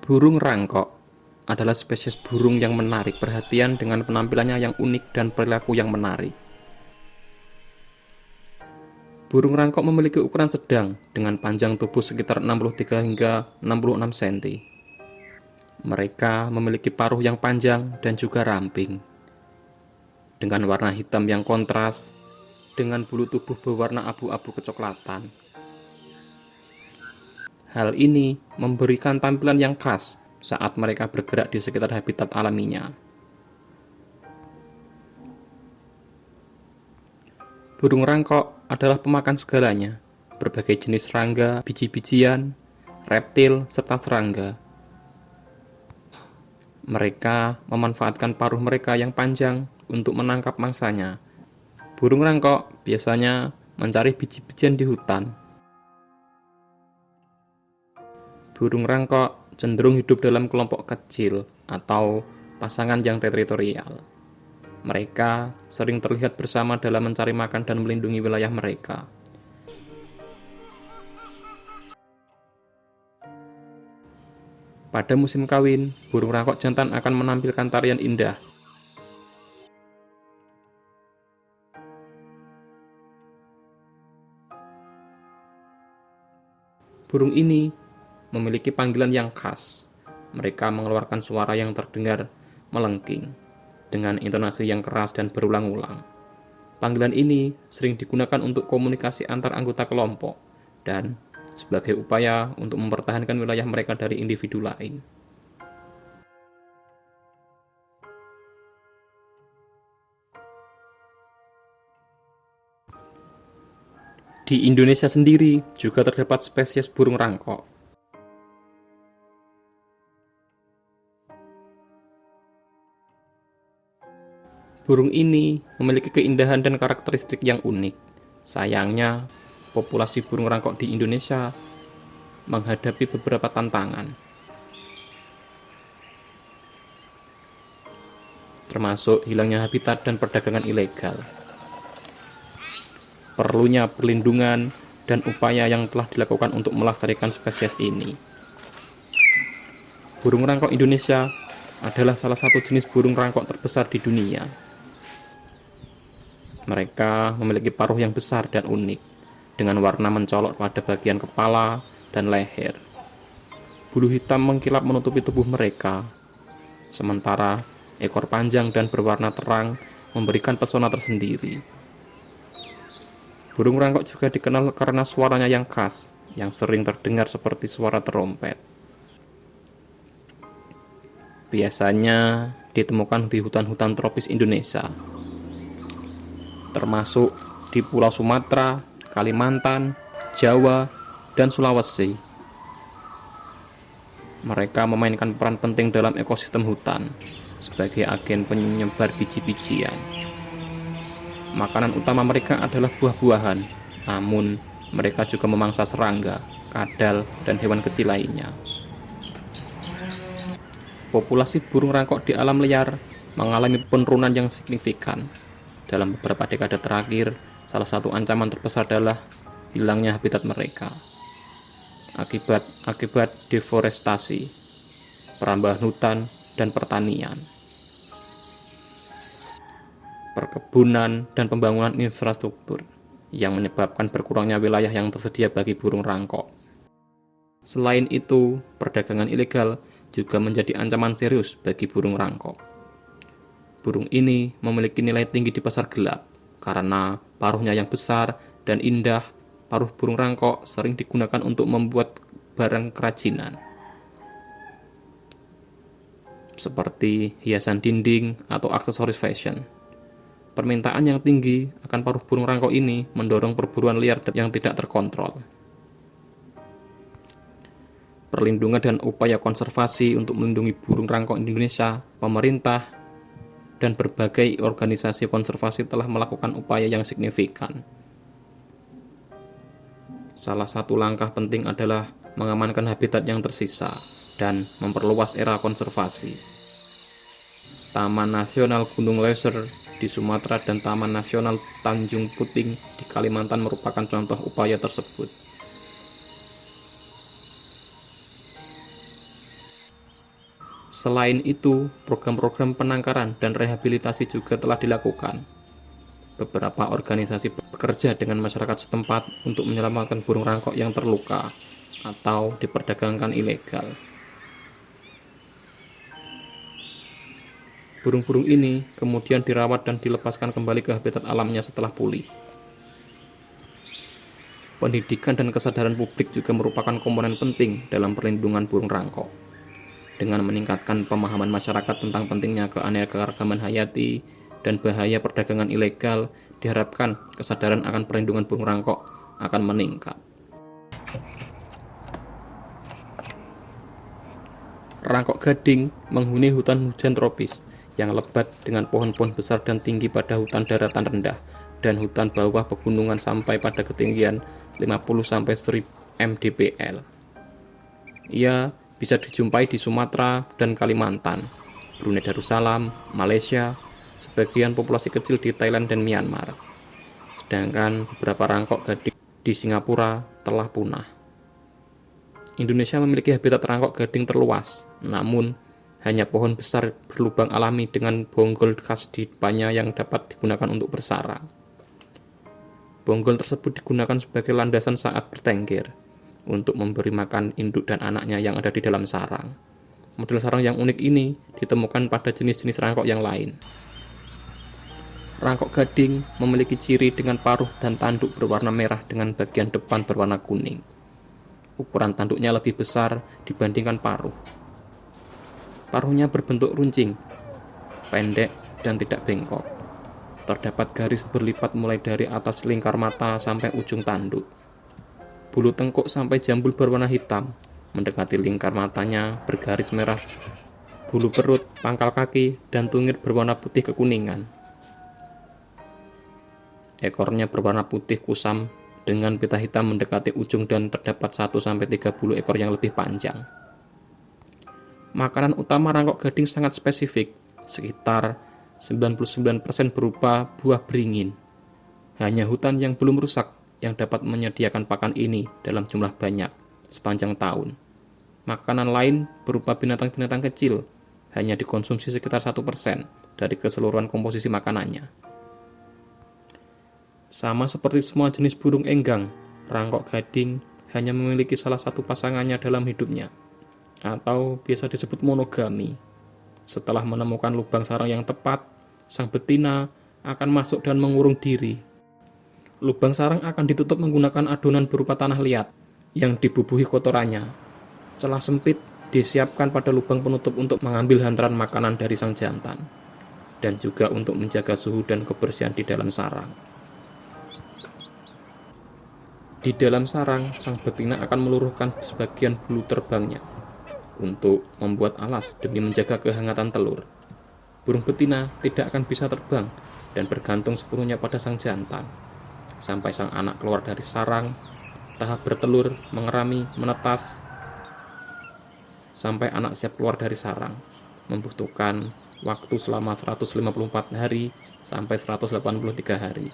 Burung rangkok adalah spesies burung yang menarik perhatian dengan penampilannya yang unik dan perilaku yang menarik. Burung rangkok memiliki ukuran sedang dengan panjang tubuh sekitar 63 hingga 66 cm. Mereka memiliki paruh yang panjang dan juga ramping, dengan warna hitam yang kontras, dengan bulu tubuh berwarna abu-abu kecoklatan. Hal ini memberikan tampilan yang khas saat mereka bergerak di sekitar habitat alaminya. Burung rangkok adalah pemakan segalanya, berbagai jenis serangga, biji-bijian, reptil, serta serangga. Mereka memanfaatkan paruh mereka yang panjang untuk menangkap mangsanya. Burung rangkok biasanya mencari biji-bijian di hutan. Burung rangkok cenderung hidup dalam kelompok kecil atau pasangan yang teritorial. Mereka sering terlihat bersama dalam mencari makan dan melindungi wilayah mereka. Pada musim kawin, burung rangkok jantan akan menampilkan tarian indah. Burung ini memiliki panggilan yang khas. Mereka mengeluarkan suara yang terdengar melengking dengan intonasi yang keras dan berulang-ulang. Panggilan ini sering digunakan untuk komunikasi antar anggota kelompok dan sebagai upaya untuk mempertahankan wilayah mereka dari individu lain. Di Indonesia sendiri juga terdapat spesies burung rangkok. Burung ini memiliki keindahan dan karakteristik yang unik. Sayangnya, populasi burung rangkok di Indonesia menghadapi beberapa tantangan, termasuk hilangnya habitat dan perdagangan ilegal. Perlunya perlindungan dan upaya yang telah dilakukan untuk melestarikan spesies ini. Burung rangkok Indonesia adalah salah satu jenis burung rangkok terbesar di dunia. Mereka memiliki paruh yang besar dan unik, dengan warna mencolok pada bagian kepala dan leher. Bulu hitam mengkilap menutupi tubuh mereka, sementara ekor panjang dan berwarna terang memberikan pesona tersendiri. Burung rangkok juga dikenal karena suaranya yang khas, yang sering terdengar seperti suara terompet. Biasanya ditemukan di hutan-hutan tropis Indonesia, termasuk di Pulau Sumatera, Kalimantan, Jawa, dan Sulawesi. Mereka memainkan peran penting dalam ekosistem hutan sebagai agen penyebar biji-bijian. Makanan utama mereka adalah buah-buahan, namun mereka juga memangsa serangga, kadal, dan hewan kecil lainnya. Populasi burung rangkok di alam liar mengalami penurunan yang signifikan. Dalam beberapa dekade terakhir, salah satu ancaman terbesar adalah hilangnya habitat mereka akibat deforestasi, perambahan hutan, dan pertanian, perkebunan, dan pembangunan infrastruktur yang menyebabkan berkurangnya wilayah yang tersedia bagi burung rangkok. Selain itu, perdagangan ilegal juga menjadi ancaman serius bagi burung rangkok. Burung ini memiliki nilai tinggi di pasar gelap karena paruhnya yang besar dan indah. Paruh burung rangkok sering digunakan untuk membuat barang kerajinan, seperti hiasan dinding atau aksesoris fashion. Permintaan yang tinggi akan paruh burung rangkok ini mendorong perburuan liar yang tidak terkontrol. Perlindungan dan upaya konservasi untuk melindungi burung rangkok di Indonesia, pemerintah, dan berbagai organisasi konservasi telah melakukan upaya yang signifikan. Salah satu langkah penting adalah mengamankan habitat yang tersisa dan memperluas era konservasi. Taman Nasional Gunung Leuser di Sumatera dan Taman Nasional Tanjung Puting di Kalimantan merupakan contoh upaya tersebut. Selain itu, program-program penangkaran dan rehabilitasi juga telah dilakukan. Beberapa organisasi bekerja dengan masyarakat setempat untuk menyelamatkan burung rangkok yang terluka atau diperdagangkan ilegal. Burung-burung ini kemudian dirawat dan dilepaskan kembali ke habitat alamnya setelah pulih. Pendidikan dan kesadaran publik juga merupakan komponen penting dalam perlindungan burung rangkok. Dengan meningkatkan pemahaman masyarakat tentang pentingnya keanekaragaman hayati dan bahaya perdagangan ilegal, diharapkan kesadaran akan perlindungan burung rangkok akan meningkat. Rangkok gading menghuni hutan hujan tropis yang lebat dengan pohon-pohon besar dan tinggi pada hutan daratan rendah dan hutan bawah pegunungan sampai pada ketinggian 50-1000 mdpl. Ia bisa dijumpai di Sumatera dan Kalimantan, Brunei Darussalam, Malaysia, sebagian populasi kecil di Thailand dan Myanmar. Sedangkan beberapa rangkok gading di Singapura telah punah. Indonesia memiliki habitat rangkok gading terluas, namun hanya pohon besar berlubang alami dengan bonggol khas di depannya yang dapat digunakan untuk bersarang. Bonggol tersebut digunakan sebagai landasan saat bertengger untuk memberi makan induk dan anaknya yang ada di dalam sarang. Model sarang yang unik ini ditemukan pada jenis-jenis rangkok yang lain. Rangkok gading memiliki ciri dengan paruh dan tanduk berwarna merah dengan bagian depan berwarna kuning. Ukuran tanduknya lebih besar dibandingkan paruh. Paruhnya berbentuk runcing, pendek dan tidak bengkok. Terdapat garis berlipat mulai dari atas lingkar mata sampai ujung tanduk. Bulu tengkuk sampai jambul berwarna hitam, mendekati lingkar matanya bergaris merah. Bulu perut, pangkal kaki, dan tungir berwarna putih kekuningan. Ekornya berwarna putih kusam dengan pita hitam mendekati ujung dan terdapat 1-3 bulu ekor yang lebih panjang. Makanan utama rangkok gading sangat spesifik, sekitar 99% berupa buah beringin. Hanya hutan yang belum rusak yang dapat menyediakan pakan ini dalam jumlah banyak sepanjang tahun. Makanan lain berupa binatang-binatang kecil hanya dikonsumsi sekitar 1% dari keseluruhan komposisi makanannya. Sama seperti semua jenis burung enggang, rangkok gading hanya memiliki salah satu pasangannya dalam hidupnya, atau biasa disebut monogami. Setelah menemukan lubang sarang yang tepat, sang betina akan masuk dan mengurung diri. Lubang sarang akan ditutup menggunakan adonan berupa tanah liat yang dibubuhi kotorannya. Celah sempit disiapkan pada lubang penutup untuk mengambil hantaran makanan dari sang jantan, dan juga untuk menjaga suhu dan kebersihan di dalam sarang. Di dalam sarang, sang betina akan meluruhkan sebagian bulu terbangnya untuk membuat alas demi menjaga kehangatan telur. Burung betina tidak akan bisa terbang dan bergantung sepenuhnya pada sang jantan. Sampai sang anak keluar dari sarang, tahap bertelur, mengerami, menetas, sampai anak siap keluar dari sarang, membutuhkan waktu selama 154 hari sampai 183 hari.